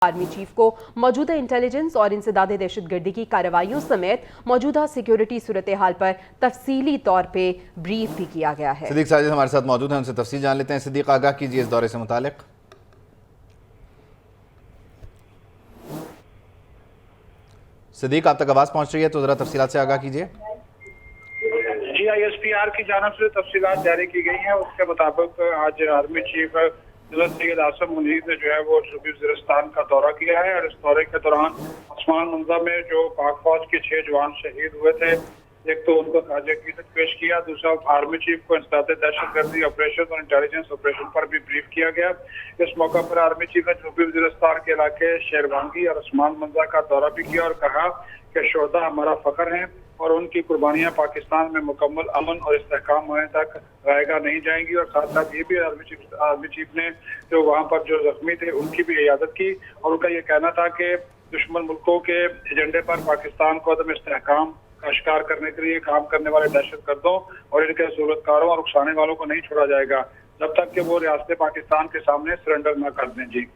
Army chief को मौजूदा intelligence और इंसदादे दहशतगर्दी की कार्रवाइयों समेत मौजूदा सिक्योरिटी सूरत हाल पर तफसीली तौर पे ब्रीफ भी किया गया है। सिद्दीक साजिद हमारे साथ मौजूद हैं, उनसे तफसील जान लेते हैं। सिद्दीक, आगाह कीजिए इस दौरे से मुतालिक। सिद्दीक, आप तक आवाज़ पहुंच रही है तो ज़रा तफसीलात से आगाह कीजिए। जी, ISPR की जानब से तफसीलात जारी की गई हैं। उसके मुताबिक आज आर्मी चीफ सैयद आसिम मुनीर ने जो है वो सूबी वज़ीरिस्तान का दौरा किया है और इस दौरे के दौरान आसमान मंजा में जो पाक फौज के 6 जवान शहीद हुए थे, एक तो उनको ताज़िया अक़ीदत पेश किया, दूसरा आर्मी चीफ को इंसदादे दहशतगर्दी ऑपरेशन और इंटेलिजेंस ऑपरेशन पर भी ब्रीफ किया गया। इस मौका पर आर्मी चीफ ने सूबी वज़ीरिस्तान के इलाके शेरवांगी और आसमान मंजा का दौरा भी किया और कहा कि शोहदा हमारा फख्र हैं और उनकी कुर्बानियां पाकिस्तान में मुकम्मल अमन और इस्तेहकाम होने तक रायगा नहीं जाएंगी। और साथ साथ ये भी आर्मी चीफ ने जो वहाँ पर जो जख्मी थे उनकी भी इयादत की और उनका ये कहना था कि दुश्मन मुल्कों के एजेंडे पर पाकिस्तान को अदम इस्तेहकाम का शिकार करने के लिए काम करने वाले दहशतगर्दों और इनके सूरतकारों और उकसाने वालों को नहीं छोड़ा जाएगा जब तक कि वो रियासत पाकिस्तान के सामने सरेंडर न कर दें। जी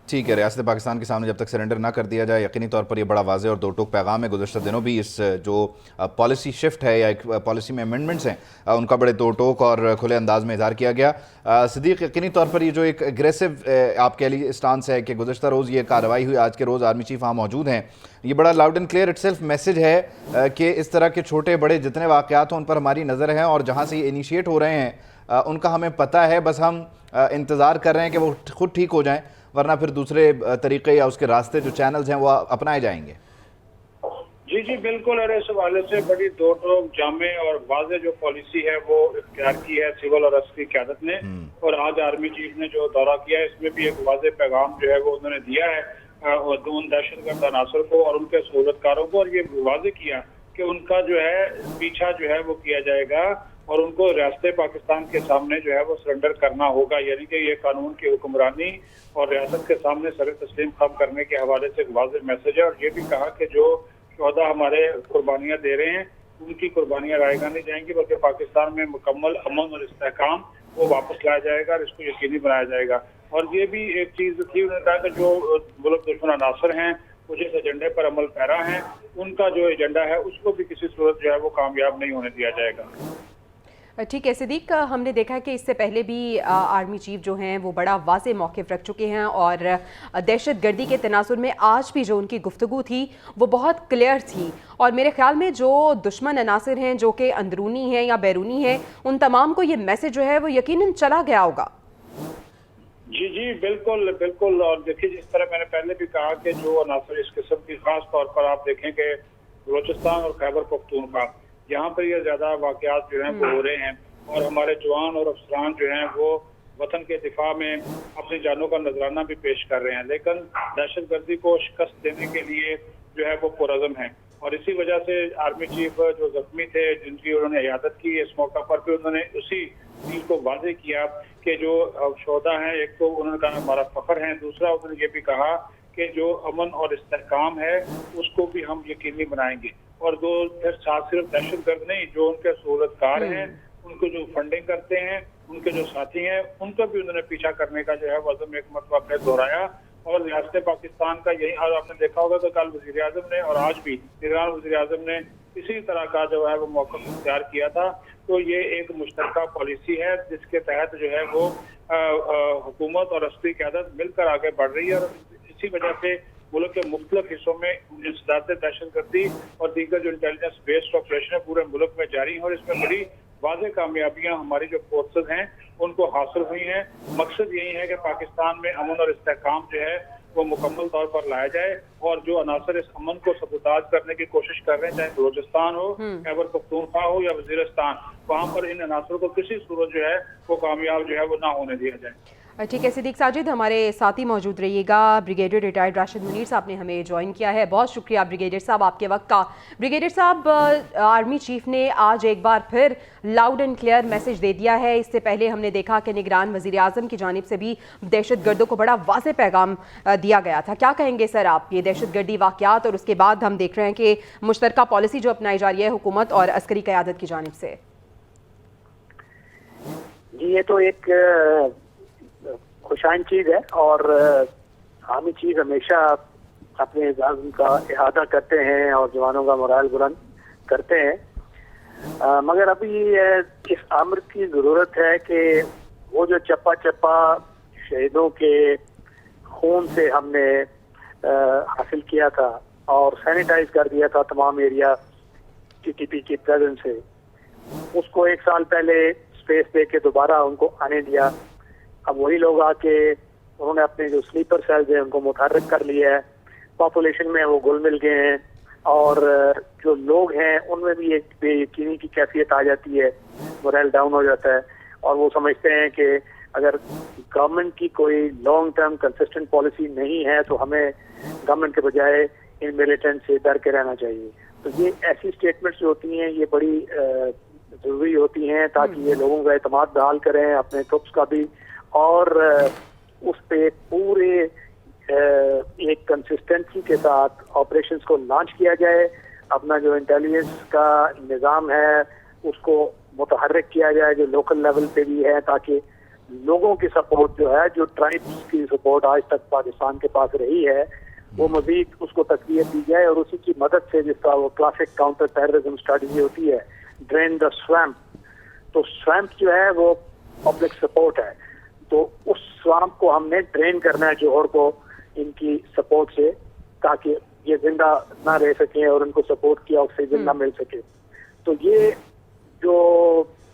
ठीक है, रियासत पाकिस्तान के सामने जब तक सरेंडर ना कर दिया जाए, यकीनी तौर पर ये बड़ा वाज़ेह और दो टूक पैगाम है। गुज़श्ता दिनों भी इस जो पॉलिसी शिफ्ट है या एक पॉलिसी में अमेंडमेंट्स हैं उनका बड़े दो टोक और खुले अंदाज में इज़हार किया गया। सिद्दीक, यकीनी तौर पर ये जो एक एग्रेसिव आप कह लीजिए स्टांस है कि गुज़श्ता रोज़ ये कार्रवाई हुई, आज के रोज़ आर्मी चीफ वहाँ मौजूद हैं, ये बड़ा loud and clear itself message है कि इस तरह के छोटे बड़े जितने वाक़यात हों उन पर हमारी नज़र है और जहाँ से ये इनिशिएट हो रहे हैं उनका हमें पता है, बस हम इंतज़ार कर रहे हैं कि वो खुद ठीक हो जाएँ, वरना फिर दूसरे तरीके या उसके रास्ते जो चैनल्स हैं वो अपनाए जाएंगे। जी जी बिल्कुल, और इस हवाले से बड़ी दो टोक जामे और वाज़ेह जो पॉलिसी है वो इख्तियार की है सिविल और अस्करी क़यादत ने। और आज आर्मी चीफ ने जो दौरा किया है इसमें भी एक वाज़ेह पैगाम जो है वो उन्होंने दिया है और उन दहशतगर्द अनासर को और उनके सहूलतकारों को, और ये वाज़ेह किया कि उनका जो है पीछा जो है वो किया जाएगा और उनको रियासत पाकिस्तान के सामने जो है वो सरेंडर करना होगा। यानी कि ये कानून की हुक्मरानी और रियासत के सामने सर तस्लीम खम करने के हवाले से एक वाज़ेह मैसेज है। और ये भी कहा कि जो शोहदा हमारे कुर्बानियाँ दे रहे हैं उनकी कुर्बानियाँ रायगा नहीं जाएंगी, बल्कि पाकिस्तान में मुकम्मल अमन और इस्तेहकाम वो वापस लाया जाएगा और इसको यकीनी बनाया जाएगा। और ये भी एक चीज़ थी, उन्होंने कहा कि जो मुल्क दुश्मन अनासर हैं वो जिस एजेंडे पर अमल पैरा हैं उनका जो एजेंडा है उसको भी किसी सूरत जो है वो कामयाब नहीं होने दिया जाएगा। ठीक है सिद्दीक, हमने देखा है कि इससे पहले भी आर्मी चीफ जो हैं वो बड़ा वाज़ेह मौक़िफ़ रख चुके हैं और दहशतगर्दी के तनासुर में आज भी जो उनकी गुफ्तगू थी वो बहुत क्लियर थी। और मेरे ख्याल में जो दुश्मन अनासर हैं जो कि अंदरूनी हैं या बैरूनी हैं उन तमाम को ये मैसेज जो है वो यकीनन चला गया होगा। जी जी बिल्कुल बिल्कुल, और देखिए जिस तरह मैंने पहले भी कहा कि जो अनासर इस किस्म की खास तौर पर आप देखें कि बलोचिस्तान और खैबर पख्तूनख्वा यहाँ पर ये ज्यादा वाकयात जो हैं वो हो रहे हैं और हमारे जवान और अफसरान जो हैं वो वतन के दिफा में अपनी जानों का नजराना भी पेश कर रहे हैं, लेकिन दहशतगर्दी को शिकस्त देने के लिए जो है वो पुरअज़म है। और इसी वजह से आर्मी चीफ जो जख्मी थे जिनकी उन्होंने इयादत की, इस मौका पर भी उन्होंने उसी चीज को वाज़ेह किया कि जो शोहदा हैं एक तो उन्होंने कहा हमारा फख्र है, दूसरा उन्होंने ये भी कहा कि जो अमन और इस्तेहकाम है उसको भी हम यकीनी बनाएंगे। और दो फिर साथ सिर्फ दहशतगर्द नहीं, जो उनके सहूलतकार हैं उनको जो फंडिंग करते हैं उनके जो साथी हैं उनका भी उन्होंने पीछा करने का जो है वज़म एक मतलब अपने दोहराया। और रियासत पाकिस्तान का यही हाल आपने देखा होगा कि कल वज़ीर आज़म ने और आज भी निगरान वज़ीर आज़म ने इसी तरह का जो है वो मौका इख्तियार किया था। तो ये एक मुश्तरका पॉलिसी है जिसके तहत जो है वो हुकूमत और अस्करी क़यादत मिलकर आगे बढ़ रही है। और इसी वजह से मुल्क के मुख्तलिफ हिस्सों में इंसदादे दहशतगर्दी और दीगर जो इंटेलिजेंस बेस्ड ऑपरेशन है पूरे मुल्क में जारी है और इसमें बड़ी वाज़ेह कामयाबियां हमारी जो फोर्सेज हैं उनको हासिल हुई हैं। मकसद यही है कि पाकिस्तान में अमन और इस्तेहकाम जो है वो मुकम्मल तौर पर लाया जाए और जो अनासर इस अमन को सबूताज करने की कोशिश कर रहे हैं, चाहे बलोचिस्तान हो, खैबर पख्तूनख्वा हो या वज़ीरिस्तान, वहाँ पर इन अनासरों को किसी सूरत जो है वो कामयाब जो है वो ना होने दिया जाए। ठीक है सिद्दीक साजिद, हमारे साथ ही मौजूद रहिएगा। ब्रिगेडियर रिटायर्ड राशिद मुनीर साहब ने हमें ज्वाइन किया है, बहुत शुक्रिया ब्रिगेडियर साहब आपके वक्त का। ब्रिगेडियर साहब, आर्मी चीफ ने आज एक बार फिर लाउड एंड क्लियर मैसेज दे दिया है। इससे पहले हमने देखा कि निगरान वज़ीर आज़म की जानिब से भी दहशतगर्दों को बड़ा वाज़ेह पैगाम दिया गया था। क्या कहेंगे सर आप ये दहशतगर्दी वाक़यात और उसके बाद हम देख रहे हैं कि मुश्तरका पॉलिसी जो अपनाई जा रही है हुकूमत और अस्करी क़यादत की जानिब से? जी ये तो एक खुशाइन चीज है और आर्मी चीफ हमेशा अपने इज़ाज़ का इहादा करते हैं और जवानों का मोरल बुलंद करते हैं, मगर अभी इस अमर की ज़रूरत है कि वो जो चप्पा चप्पा शहीदों के खून से हमने हासिल किया था और सैनिटाइज कर दिया था तमाम एरिया टीटीपी की प्रेजेंस से, उसको एक साल पहले स्पेस दे के दोबारा उनको आने दिया। अब वही लोग आके उन्होंने अपने जो स्लीपर सेल्स हैं उनको मुतहर्रिक कर लिया है, पॉपुलेशन में वो घुल मिल गए हैं और जो लोग हैं उनमें भी एक बेयकीनी की कैफियत आ जाती है, मोरल डाउन हो जाता है और वो समझते हैं कि अगर गवर्नमेंट की कोई लॉन्ग टर्म कंसिस्टेंट पॉलिसी नहीं है तो हमें गवर्नमेंट के बजाय इन मिलिटेंट से डर के रहना चाहिए। तो ये ऐसी स्टेटमेंट्स जो होती हैं ये बड़ी ज़रूरी होती हैं ताकि ये लोगों का एतमाद बहाल करें, अपने ट्रुप्स का भी, और उस पे पूरे एक कंसिस्टेंसी के साथ ऑपरेशंस को लॉन्च किया जाए। अपना जो इंटेलिजेंस का निज़ाम है उसको मुतहर्रिक किया जाए जो लोकल लेवल पे भी है, ताकि लोगों की सपोर्ट जो है, जो ट्राइब्स की सपोर्ट आज तक पाकिस्तान के पास रही है, वो मजीद उसको तक़वियत दी जाए और उसी की मदद से, जिसका वो क्लासिक काउंटर टेररिज्म स्ट्रेटजी होती है, ड्रेन द स्वैम्प, तो स्वैम्प जो है वो पब्लिक सपोर्ट है, तो उस स्वैम्प को हमने ड्रेन करना है जोहर को इनकी सपोर्ट से, ताकि ये जिंदा ना रह सकें और उनको सपोर्ट की ऑक्सीजन ना मिल सके। तो ये जो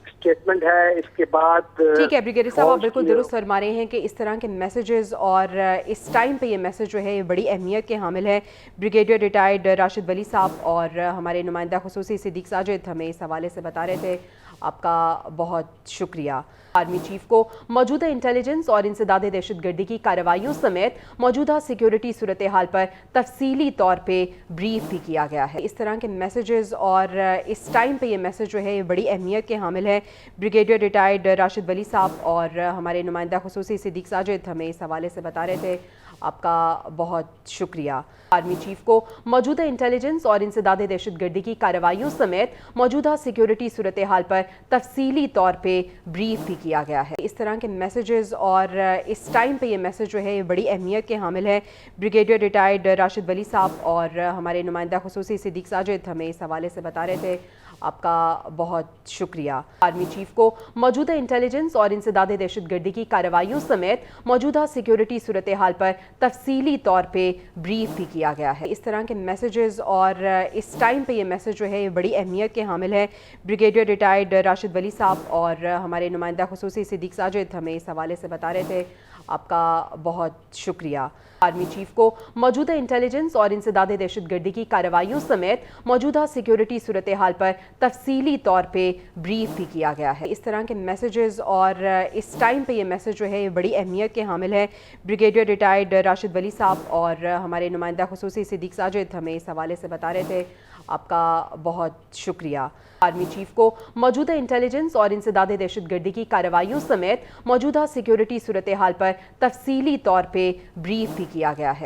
स्टेटमेंट है इसके बाद ठीक है ब्रिगेडियर साहब, आप बिल्कुल दुरुस्त फरमा रहे हैं कि इस तरह के मैसेजेस और इस टाइम पे ये मैसेज जो है ये बड़ी अहमियत के हामिल है। ब्रिगेडियर रिटायर्ड राशिद वली साहब और हमारे नुमाइंदा खुसूसी सिद्दीक साजिद हमें इस हवाले से बता रहे थे, आपका बहुत शुक्रिया। आर्मी चीफ को मौजूदा इंटेलिजेंस और इंसदाद दहशतगर्दी की कार्रवाइयों समेत मौजूदा सिक्योरिटी सूरत हाल पर तफसीली तौर पे ब्रीफ भी किया गया है। इस तरह के मैसेजेस और इस टाइम पे ये मैसेज जो है ये बड़ी अहमियत के हामिल है। ब्रिगेडियर रिटायर्ड राशिद वली साहब और हमारे नुमाइंदा खुसूसी सिद्दीक साजिद हमें इस हवाले से बता रहे थे, आपका बहुत शुक्रिया। आर्मी चीफ को मौजूदा इंटेलिजेंस और इंसदाद दहशतगर्दी की कार्रवाइयों समेत मौजूदा सिक्योरिटी सूरत हाल पर तफसीली तौर पे ब्रीफ भी किया गया है। इस तरह के मैसेजेस और इस टाइम पे ये मैसेज जो है ये बड़ी अहमियत के हामिल है। ब्रिगेडियर रिटायर्ड राशिद वली साहब और हमारे नुमाइंदा खुसूसी सिद्दीक साजिद हमें इस हवाले से बता रहे थे, आपका बहुत शुक्रिया। आर्मी चीफ को मौजूदा इंटेलिजेंस और इंसदाद दहशतगर्दी की कार्रवाइयों समेत मौजूदा सिक्योरिटी सूरत हाल पर तफसीली तौर पे ब्रीफ भी किया गया है। इस तरह के मैसेजेस और इस टाइम पे ये मैसेज जो है ये बड़ी अहमियत के हामिल है। ब्रिगेडियर रिटायर्ड राशिद वली साहब और हमारे नुमाइंदा खुसूसी सिद्दीक साजिद हमें इस हवाले से बता रहे थे, आपका बहुत शुक्रिया। आर्मी चीफ को मौजूदा इंटेलिजेंस और इंसदाद दहशतगर्दी की कार्रवाइयों समेत मौजूदा सिक्योरिटी सूरत हाल पर तफसीली तौर पे ब्रीफ भी किया गया है। इस तरह के मैसेजेस और इस टाइम पे ये मैसेज जो है ये बड़ी अहमियत के हामिल है। ब्रिगेडियर रिटायर्ड राशिद वली साहब और हमारे नुमाइंदा खुसूसी सिद्दीक साजिद हमें इस हवाले से बता रहे थे, आपका बहुत शुक्रिया। आर्मी चीफ को मौजूदा इंटेलिजेंस और इंसदाद दहशतगर्दी की कार्रवाइयों समेत मौजूदा सिक्योरिटी सूरत हाल पर तफसीली तौर पे ब्रीफ भी किया गया है।